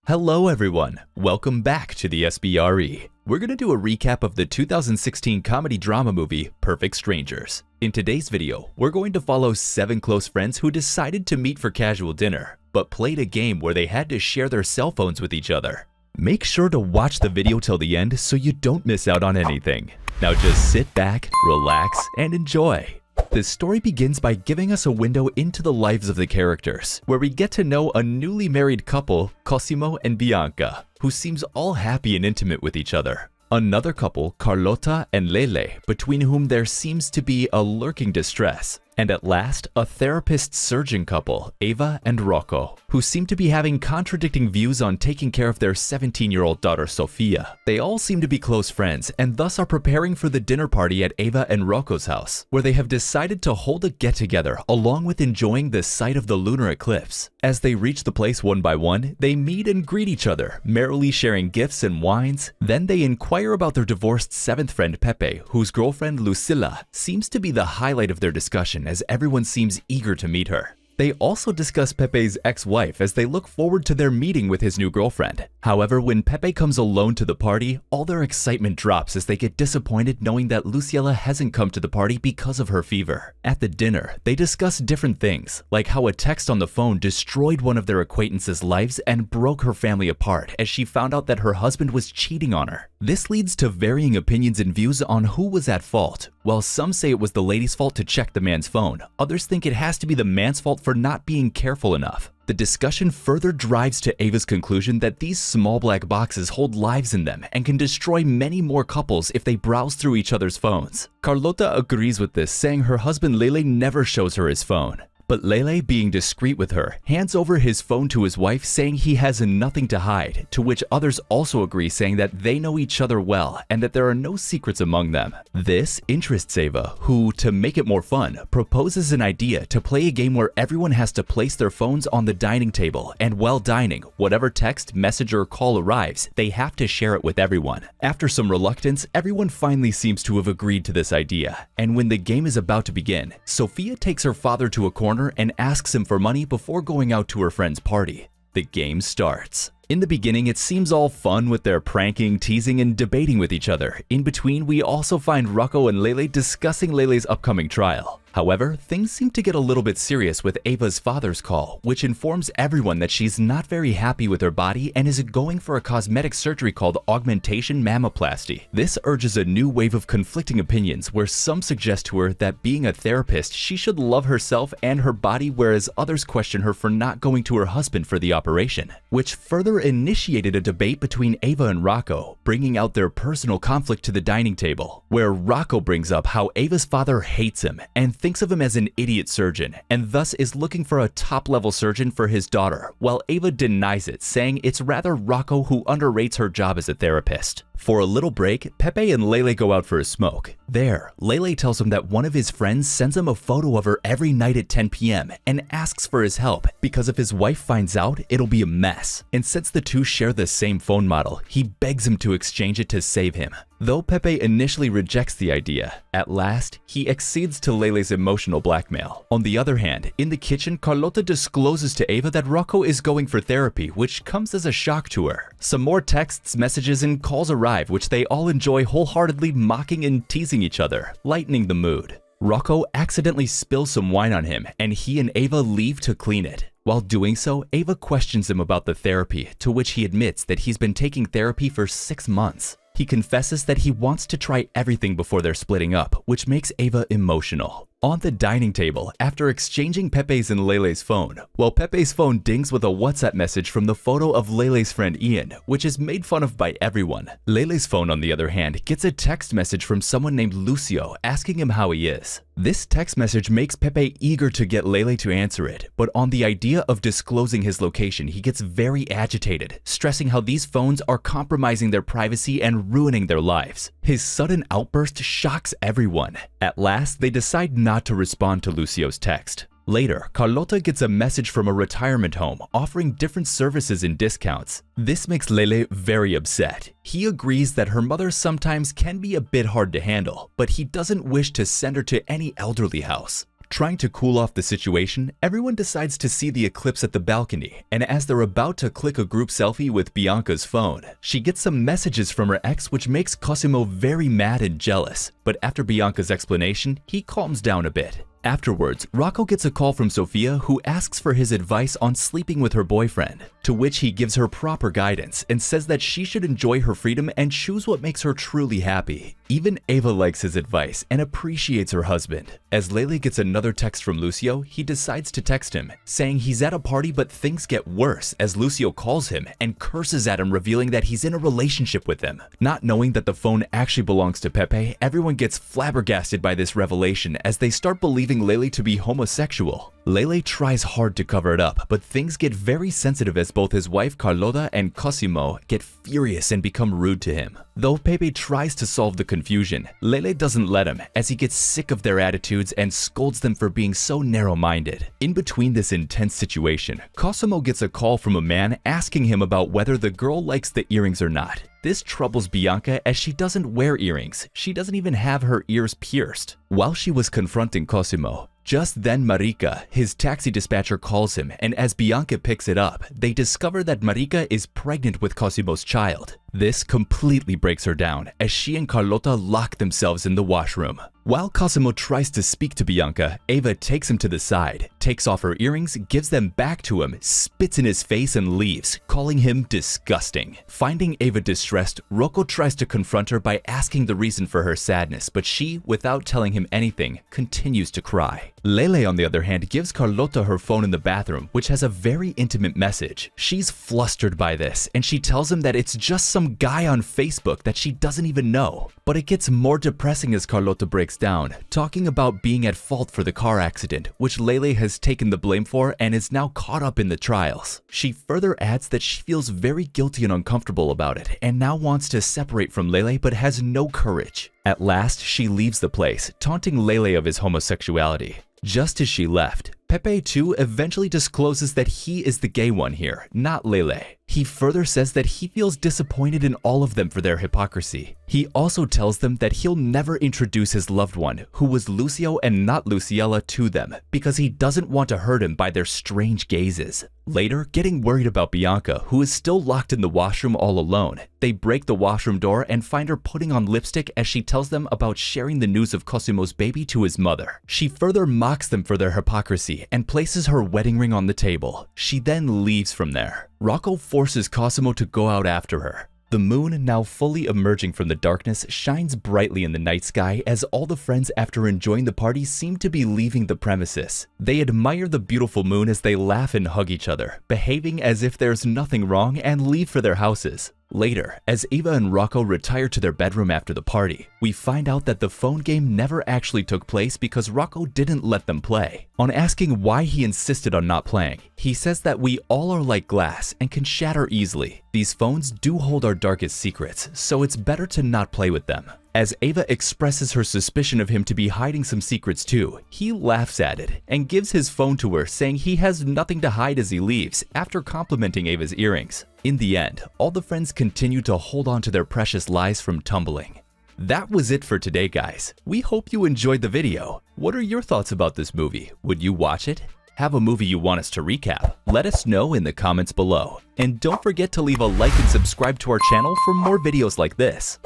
Hello everyone, welcome back to the SBRE. We're gonna do a recap of the 2016 comedy drama movie, Perfect Strangers. In today's video, we're going to follow 7 close friends who decided to meet for casual dinner, but played a game where they had to share their cell phones with each other. Make sure to watch the video till the end so you don't miss out on anything. Now just sit back, relax, and enjoy. The story begins by giving us a window into the lives of the characters, where we get to know a newly married couple, Cosimo and Bianca, who seems all happy and intimate with each other. Another couple, Carlota and Lele, between whom there seems to be a lurking distress. And at last, a therapist-surgeon couple, Eva and Rocco, who seem to be having contradicting views on taking care of their 17-year-old daughter Sofia. They all seem to be close friends and thus are preparing for the dinner party at Eva and Rocco's house, where they have decided to hold a get-together along with enjoying the sight of the lunar eclipse. As they reach the place one by one, they meet and greet each other, merrily sharing gifts and wines. Then they inquire about their divorced 7th friend Pepe, whose girlfriend Lucilla seems to be the highlight of their discussion, as everyone seems eager to meet her. They also discuss Pepe's ex-wife as they look forward to their meeting with his new girlfriend. However, when Pepe comes alone to the party, all their excitement drops as they get disappointed knowing that Lucilla hasn't come to the party because of her fever. At the dinner, they discuss different things, like how a text on the phone destroyed one of their acquaintances' lives and broke her family apart as she found out that her husband was cheating on her. This leads to varying opinions and views on who was at fault. While some say it was the lady's fault to check the man's phone, others think it has to be the man's fault for not being careful enough. The discussion further drives to Ava's conclusion that these small black boxes hold lives in them and can destroy many more couples if they browse through each other's phones. Carlota agrees with this, saying her husband Lele never shows her his phone. But Lele, being discreet with her, hands over his phone to his wife, saying he has nothing to hide, to which others also agree, saying that they know each other well and that there are no secrets among them. This interests Ava, who, to make it more fun, proposes an idea to play a game where everyone has to place their phones on the dining table, and while dining, whatever text, message, or call arrives, they have to share it with everyone. After some reluctance, everyone finally seems to have agreed to this idea, and when the game is about to begin, Sofia takes her father to a corner and asks him for money before going out to her friend's party. The game starts. In the beginning, it seems all fun with their pranking, teasing, and debating with each other. In between, we also find Rocco and Lele discussing Lele's upcoming trial. However, things seem to get a little bit serious with Ava's father's call, which informs everyone that she's not very happy with her body and is going for a cosmetic surgery called augmentation mammoplasty. This urges a new wave of conflicting opinions, where some suggest to her that being a therapist, she should love herself and her body, whereas others question her for not going to her husband for the operation, which further initiated a debate between Ava and Rocco, bringing out their personal conflict to the dining table, where Rocco brings up how Ava's father hates him and thinks of him as an idiot surgeon, and thus is looking for a top-level surgeon for his daughter, while Ava denies it, saying it's rather Rocco who underrates her job as a therapist. For a little break, Pepe and Lele go out for a smoke. There, Lele tells him that one of his friends sends him a photo of her every night at 10 p.m. and asks for his help, because if his wife finds out, it'll be a mess. And since the two share the same phone model, he begs him to exchange it to save him. Though Pepe initially rejects the idea, at last, he accedes to Lele's emotional blackmail. On the other hand, in the kitchen, Carlota discloses to Ava that Rocco is going for therapy, which comes as a shock to her. Some more texts, messages, and calls arrive, which they all enjoy wholeheartedly, mocking and teasing each other, lightening the mood. Rocco accidentally spills some wine on him, and he and Ava leave to clean it. While doing so, Ava questions him about the therapy, to which he admits that he's been taking therapy for 6 months. He confesses that he wants to try everything before they're splitting up, which makes Ava emotional. On the dining table, after exchanging Pepe's and Lele's phone, while Pepe's phone dings with a WhatsApp message from the photo of Lele's friend Ian, which is made fun of by everyone. Lele's phone, on the other hand, gets a text message from someone named Lucio asking him how he is. This text message makes Pepe eager to get Lele to answer it, but on the idea of disclosing his location, he gets very agitated, stressing how these phones are compromising their privacy and ruining their lives. His sudden outburst shocks everyone. At last, they decide not to respond to Lucio's text. Later, Carlota gets a message from a retirement home offering different services and discounts. This makes Lele very upset. He agrees that her mother sometimes can be a bit hard to handle, but he doesn't wish to send her to any elderly house. Trying to cool off the situation, everyone decides to see the eclipse at the balcony, and as they're about to click a group selfie with Bianca's phone, she gets some messages from her ex which makes Cosimo very mad and jealous, but after Bianca's explanation, he calms down a bit. Afterwards, Rocco gets a call from Sofia who asks for his advice on sleeping with her boyfriend, to which he gives her proper guidance and says that she should enjoy her freedom and choose what makes her truly happy. Even Ava likes his advice and appreciates her husband. As Lele gets another text from Lucio, he decides to text him, saying he's at a party but things get worse as Lucio calls him and curses at him, revealing that he's in a relationship with him. Not knowing that the phone actually belongs to Pepe, everyone gets flabbergasted by this revelation as they start believing Lele to be homosexual. Lele tries hard to cover it up, but things get very sensitive as both his wife Carlota and Cosimo get furious and become rude to him. Though Pepe tries to solve the confusion, Lele doesn't let him as he gets sick of their attitudes and scolds them for being so narrow-minded. In between this intense situation, Cosimo gets a call from a man asking him about whether the girl likes the earrings or not. This troubles Bianca as she doesn't wear earrings. She doesn't even have her ears pierced. While she was confronting Cosimo, just then Marika, his taxi dispatcher, calls him, and as Bianca picks it up, they discover that Marika is pregnant with Cosimo's child. This completely breaks her down as she and Carlota lock themselves in the washroom. While Cosimo tries to speak to Bianca, Ava takes him to the side, takes off her earrings, gives them back to him, spits in his face and leaves, calling him disgusting. Finding Ava distressed, Rocco tries to confront her by asking the reason for her sadness, but she, without telling him anything, continues to cry. Lele, on the other hand, gives Carlota her phone in the bathroom, which has a very intimate message. She's flustered by this, and she tells him that it's just some guy on Facebook that she doesn't even know. But it gets more depressing as Carlota breaks down, talking about being at fault for the car accident, which Lele has taken the blame for and is now caught up in the trials. She further adds that she feels very guilty and uncomfortable about it, and now wants to separate from Lele but has no courage. At last, she leaves the place, taunting Lele of his homosexuality. Just as she left, Pepe too eventually discloses that he is the gay one here, not Lele. He further says that he feels disappointed in all of them for their hypocrisy. He also tells them that he'll never introduce his loved one, who was Lucio and not Luciella, to them because he doesn't want to hurt him by their strange gazes. Later, getting worried about Bianca, who is still locked in the washroom all alone, they break the washroom door and find her putting on lipstick as she tells them about sharing the news of Cosimo's baby to his mother. She further mocks them for their hypocrisy and places her wedding ring on the table. She then leaves from there. Rocco forces Cosimo to go out after her. The moon, now fully emerging from the darkness, shines brightly in the night sky as all the friends, after enjoying the party, seem to be leaving the premises. They admire the beautiful moon as they laugh and hug each other, behaving as if there's nothing wrong, and leave for their houses. Later, as Ava and Rocco retire to their bedroom after the party, we find out that the phone game never actually took place because Rocco didn't let them play. On asking why he insisted on not playing, he says that we all are like glass and can shatter easily. These phones do hold our darkest secrets, so it's better to not play with them. As Ava expresses her suspicion of him to be hiding some secrets too, he laughs at it and gives his phone to her, saying he has nothing to hide as he leaves, after complimenting Ava's earrings. In the end, all the friends continue to hold on to their precious lies from tumbling. That was it for today, guys. We hope you enjoyed the video. What are your thoughts about this movie? Would you watch it? Have a movie you want us to recap? Let us know in the comments below. And don't forget to leave a like and subscribe to our channel for more videos like this.